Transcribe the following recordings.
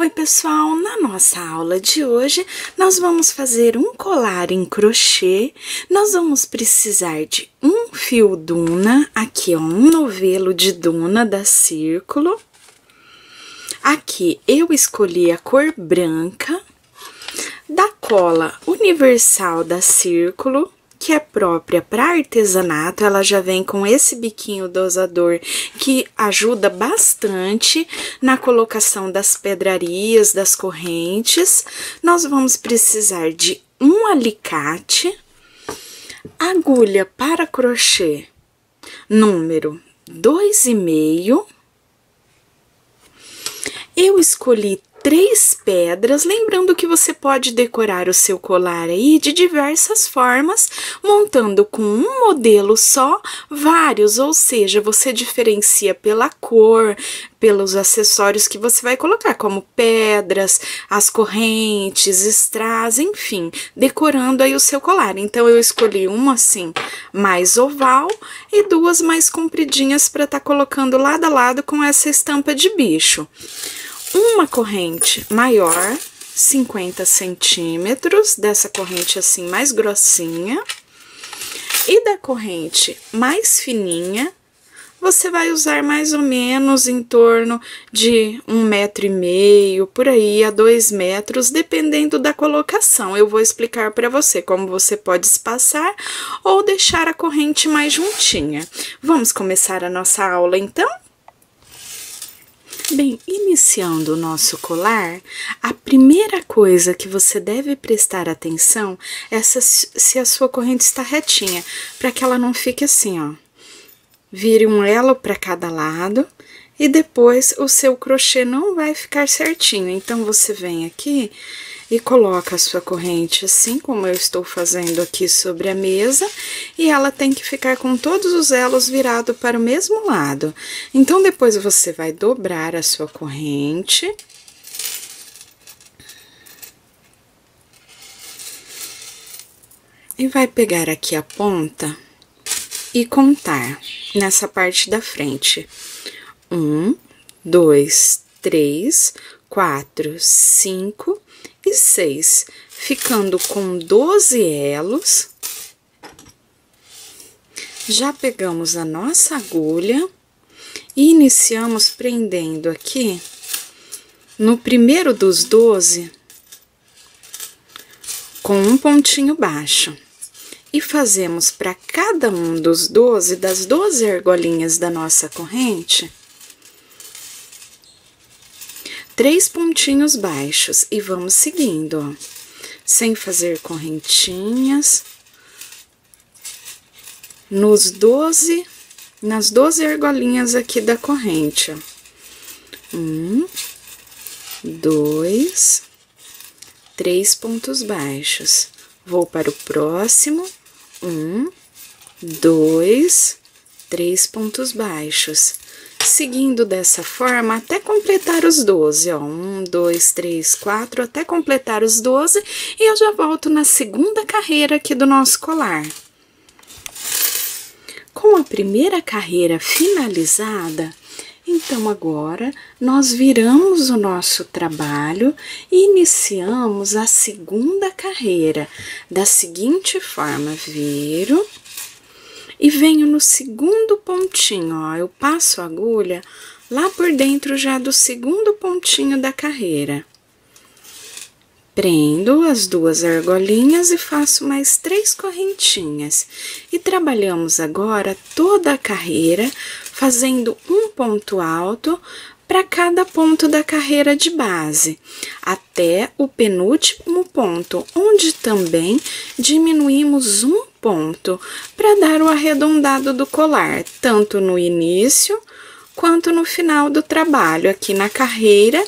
Oi pessoal, na nossa aula de hoje nós vamos fazer um colar em crochê. Nós vamos precisar de um fio Duna, aqui ó, um novelo de Duna da Círculo. Aqui eu escolhi a cor branca, da cola universal da Círculo, que é própria para artesanato. Ela já vem com esse biquinho dosador que ajuda bastante na colocação das pedrarias, das correntes. Nós vamos precisar de um alicate, agulha para crochê número 2,5. Eu escolhi 3 pedras, lembrando que você pode decorar o seu colar aí de diversas formas, montando com um modelo só vários, ou seja, você diferencia pela cor, pelos acessórios que você vai colocar, como pedras, as correntes, strass, enfim, decorando aí o seu colar. Então, eu escolhi uma assim, mais oval, e 2 mais compridinhas para estar colocando lado a lado com essa estampa de bicho. Uma corrente maior, 50 centímetros, dessa corrente assim mais grossinha, e da corrente mais fininha, você vai usar mais ou menos em torno de 1,5 m, por aí a 2 metros, dependendo da colocação. Eu vou explicar para você como você pode espaçar ou deixar a corrente mais juntinha. Vamos começar a nossa aula então? Bem, iniciando o nosso colar, a primeira coisa que você deve prestar atenção é se a sua corrente está retinha, para que ela não fique assim, ó. Vire um elo para cada lado e depois o seu crochê não vai ficar certinho. Então, você vem aqui e coloca a sua corrente assim, como eu estou fazendo aqui sobre a mesa, e ela tem que ficar com todos os elos virados para o mesmo lado. Então, depois você vai dobrar a sua corrente. E vai pegar aqui a ponta e contar nessa parte da frente. 1, 2, 3, 4, 5 e 6, ficando com 12 elos. Já pegamos a nossa agulha e iniciamos prendendo aqui no primeiro dos 12 com um pontinho baixo. E fazemos para cada um dos 12, das 12 argolinhas da nossa corrente, 3 pontinhos baixos, e vamos seguindo, ó, sem fazer correntinhas, nas 12 argolinhas aqui da corrente, ó. 1, 2, 3 pontos baixos. Vou para o próximo, 1, 2, 3 pontos baixos. Seguindo dessa forma até completar os 12, ó, 1, 2, 3, 4, até completar os 12, e eu já volto na segunda carreira aqui do nosso colar. Com a primeira carreira finalizada, então agora nós viramos o nosso trabalho e iniciamos a segunda carreira da seguinte forma: viro e venho no segundo pontinho, ó, eu passo a agulha lá por dentro já do segundo pontinho da carreira. Prendo as 2 argolinhas e faço mais 3 correntinhas. E trabalhamos agora toda a carreira, fazendo um ponto alto para cada ponto da carreira de base, até o penúltimo ponto, onde também diminuímos um ponto para dar o arredondado do colar, tanto no início quanto no final do trabalho, aqui na carreira,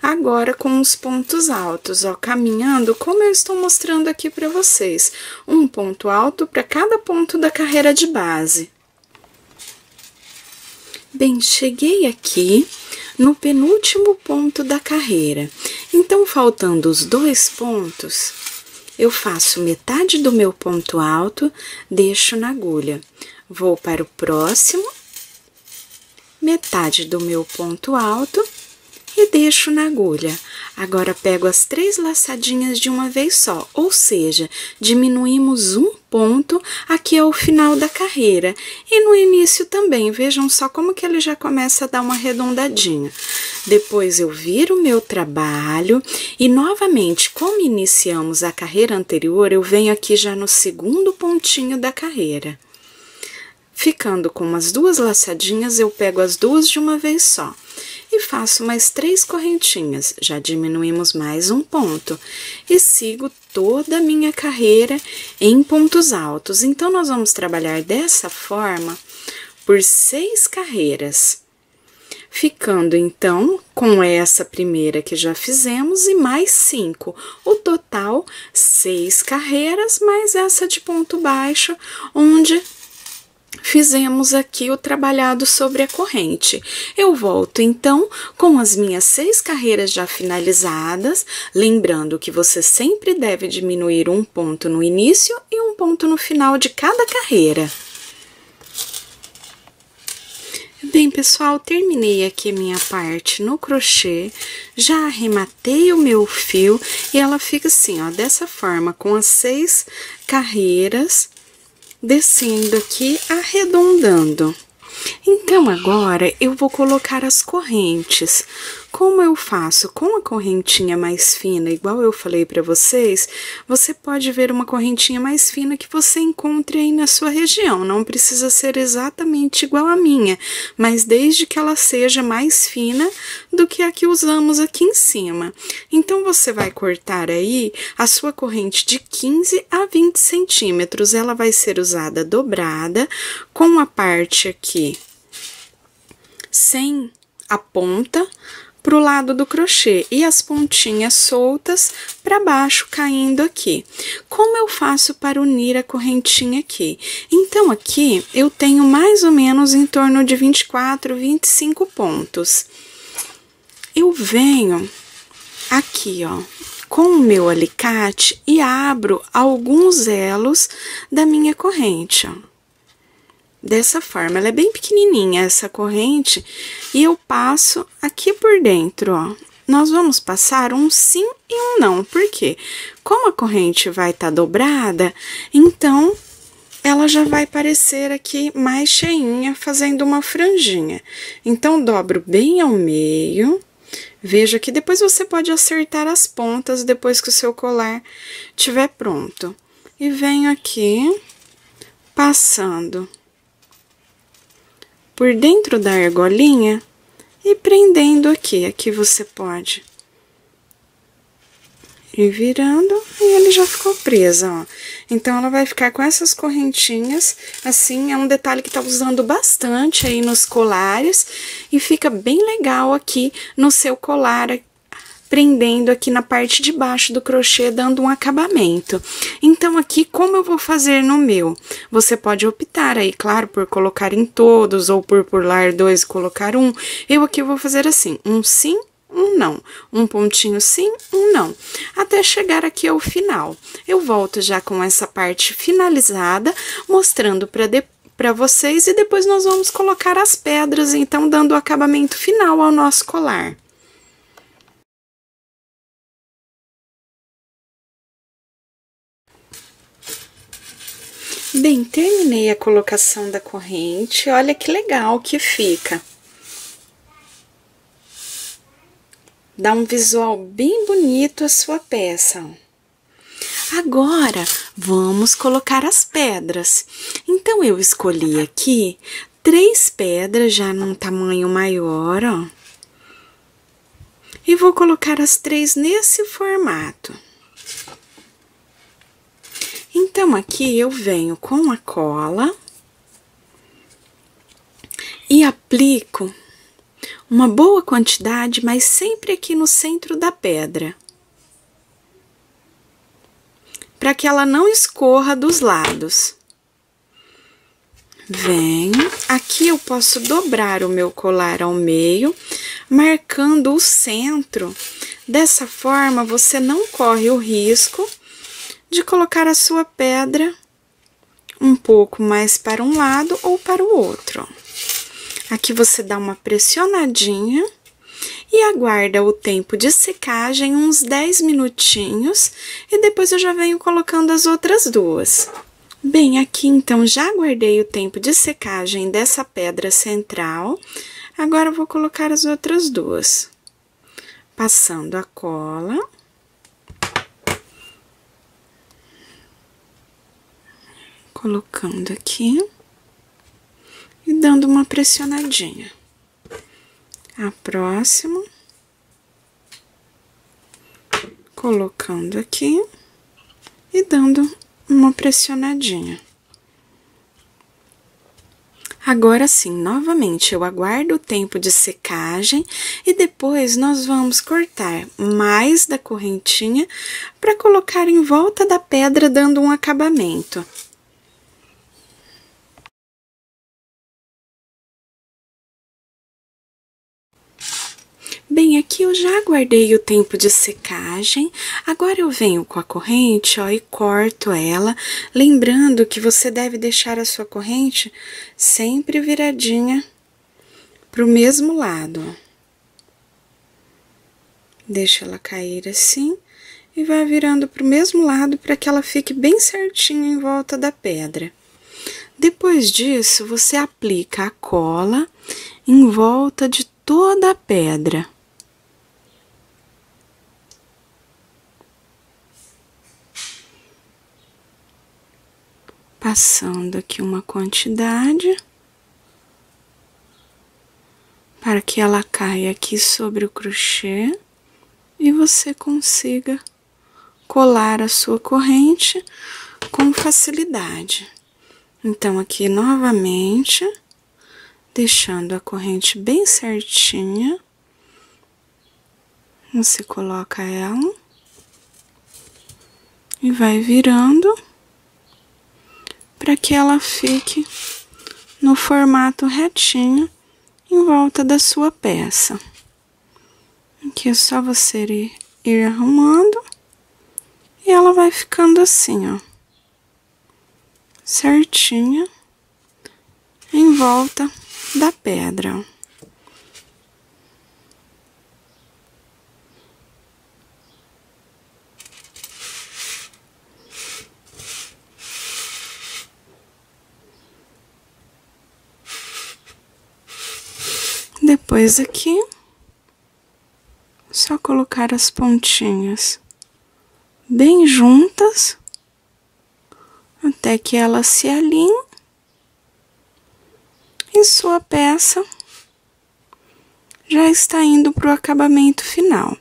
agora com os pontos altos, ó, caminhando como eu estou mostrando aqui para vocês, um ponto alto para cada ponto da carreira de base. Bem, cheguei aqui no penúltimo ponto da carreira, então, faltando os 2 pontos, eu faço metade do meu ponto alto, deixo na agulha, vou para o próximo, metade do meu ponto alto e deixo na agulha. Agora, pego as 3 laçadinhas de uma vez só, ou seja, diminuímos um ponto aqui ao final da carreira. E no início também, vejam só como que ele já começa a dar uma arredondadinha. Depois eu viro o meu trabalho e novamente, como iniciamos a carreira anterior, eu venho aqui já no segundo pontinho da carreira. Ficando com umas 2 laçadinhas, eu pego as 2 de uma vez só. E faço mais 3 correntinhas, já diminuímos mais um ponto. E sigo toda a minha carreira em pontos altos. Então, nós vamos trabalhar dessa forma por 6 carreiras. Ficando, então, com essa primeira que já fizemos e mais 5. O total, 6 carreiras, mais essa de ponto baixo, onde fizemos aqui o trabalhado sobre a corrente. Eu volto, então, com as minhas 6 carreiras já finalizadas, lembrando que você sempre deve diminuir um ponto no início e um ponto no final de cada carreira. Bem, pessoal, terminei aqui minha parte no crochê, já arrematei o meu fio e ela fica assim, ó, dessa forma, com as 6 carreiras, descendo aqui, arredondando. Então, agora, eu vou colocar as correntes. Como eu faço com a correntinha mais fina, igual eu falei para vocês, você pode ver uma correntinha mais fina que você encontre aí na sua região. Não precisa ser exatamente igual a minha, mas desde que ela seja mais fina do que a que usamos aqui em cima. Então, você vai cortar aí a sua corrente de 15 a 20 centímetros. Ela vai ser usada dobrada, com a parte aqui sem a ponta pro lado do crochê e as pontinhas soltas para baixo caindo aqui. Como eu faço para unir a correntinha aqui? Então, aqui eu tenho mais ou menos em torno de 24, 25 pontos. Eu venho aqui, ó, com o meu alicate e abro alguns elos da minha corrente, ó. Dessa forma, ela é bem pequenininha essa corrente, e eu passo aqui por dentro, ó. Nós vamos passar um sim e um não, por quê? Como a corrente vai estar dobrada, então, ela já vai parecer aqui mais cheinha, fazendo uma franjinha. Então, dobro bem ao meio. Veja que depois você pode acertar as pontas depois que o seu colar estiver pronto. E venho aqui, passando por dentro da argolinha e prendendo aqui. Aqui você pode ir virando e ele já ficou preso, ó. Então, ela vai ficar com essas correntinhas, assim, é um detalhe que tá usando bastante aí nos colares e fica bem legal aqui no seu colar, prendendo aqui na parte de baixo do crochê, dando um acabamento. Então, aqui, como eu vou fazer no meu? Você pode optar aí, claro, por colocar em todos, ou por pular 2 e colocar um. Eu aqui vou fazer assim, um sim, um não. Um pontinho sim, um não. Até chegar aqui ao final. Eu volto já com essa parte finalizada, mostrando para vocês, e depois nós vamos colocar as pedras, então, dando o acabamento final ao nosso colar. Bem, terminei a colocação da corrente, olha que legal que fica. Dá um visual bem bonito a sua peça. Agora, vamos colocar as pedras. Então, eu escolhi aqui 3 pedras, já num tamanho maior, ó. E vou colocar as 3 nesse formato. Então, aqui eu venho com a cola e aplico uma boa quantidade, mas sempre aqui no centro da pedra, para que ela não escorra dos lados. Venho, aqui eu posso dobrar o meu colar ao meio, marcando o centro. Dessa forma, você não corre o risco de colocar a sua pedra um pouco mais para um lado ou para o outro. Aqui você dá uma pressionadinha e aguarda o tempo de secagem uns 10 minutinhos e depois eu já venho colocando as outras duas. Bem, aqui então já guardei o tempo de secagem dessa pedra central, agora eu vou colocar as outras duas. Passando a cola. Colocando aqui e dando uma pressionadinha. A próxima. Colocando aqui e dando uma pressionadinha. Agora sim, novamente, eu aguardo o tempo de secagem e depois nós vamos cortar mais da correntinha para colocar em volta da pedra, dando um acabamento. Bem, aqui eu já aguardei o tempo de secagem, agora eu venho com a corrente, ó, e corto ela, lembrando que você deve deixar a sua corrente sempre viradinha pro mesmo lado, ó. Deixa ela cair assim e vai virando pro mesmo lado para que ela fique bem certinho em volta da pedra. Depois disso, você aplica a cola em volta de toda a pedra. Passando aqui uma quantidade, para que ela caia aqui sobre o crochê e você consiga colar a sua corrente com facilidade. Então, aqui novamente, deixando a corrente bem certinha, você coloca ela e vai virando para que ela fique no formato retinho em volta da sua peça. Aqui é só você ir arrumando e ela vai ficando assim, ó, certinha em volta da pedra, ó. Depois aqui, só colocar as pontinhas bem juntas, até que elas se alinhem, e sua peça já está indo para o acabamento final.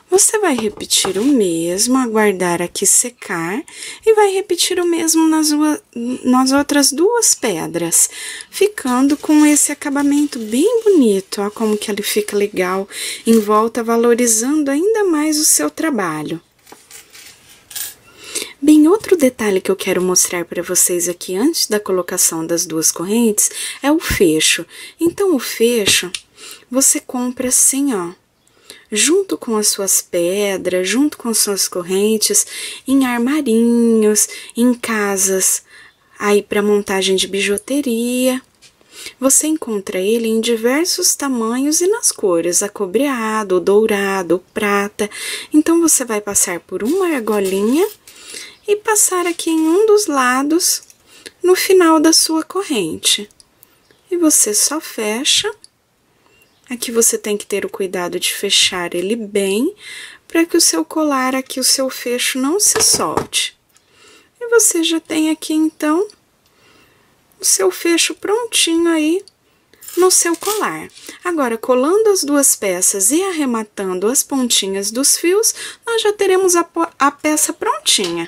Você vai repetir o mesmo, aguardar aqui secar, e vai repetir o mesmo nas outras duas pedras, ficando com esse acabamento bem bonito, ó, como que ele fica legal em volta, valorizando ainda mais o seu trabalho. Bem, outro detalhe que eu quero mostrar para vocês aqui antes da colocação das duas correntes é o fecho. Então, o fecho você compra assim, ó, junto com as suas pedras, junto com as suas correntes, em armarinhos, em casas aí para montagem de bijuteria. Você encontra ele em diversos tamanhos e nas cores, acobreado, dourado, prata. Então, você vai passar por uma argolinha e passar aqui em um dos lados, no final da sua corrente. E você só fecha. Aqui você tem que ter o cuidado de fechar ele bem, para que o seu colar aqui, o seu fecho não se solte. E você já tem aqui, então, o seu fecho prontinho aí no seu colar. Agora, colando as duas peças e arrematando as pontinhas dos fios, nós já teremos a peça prontinha.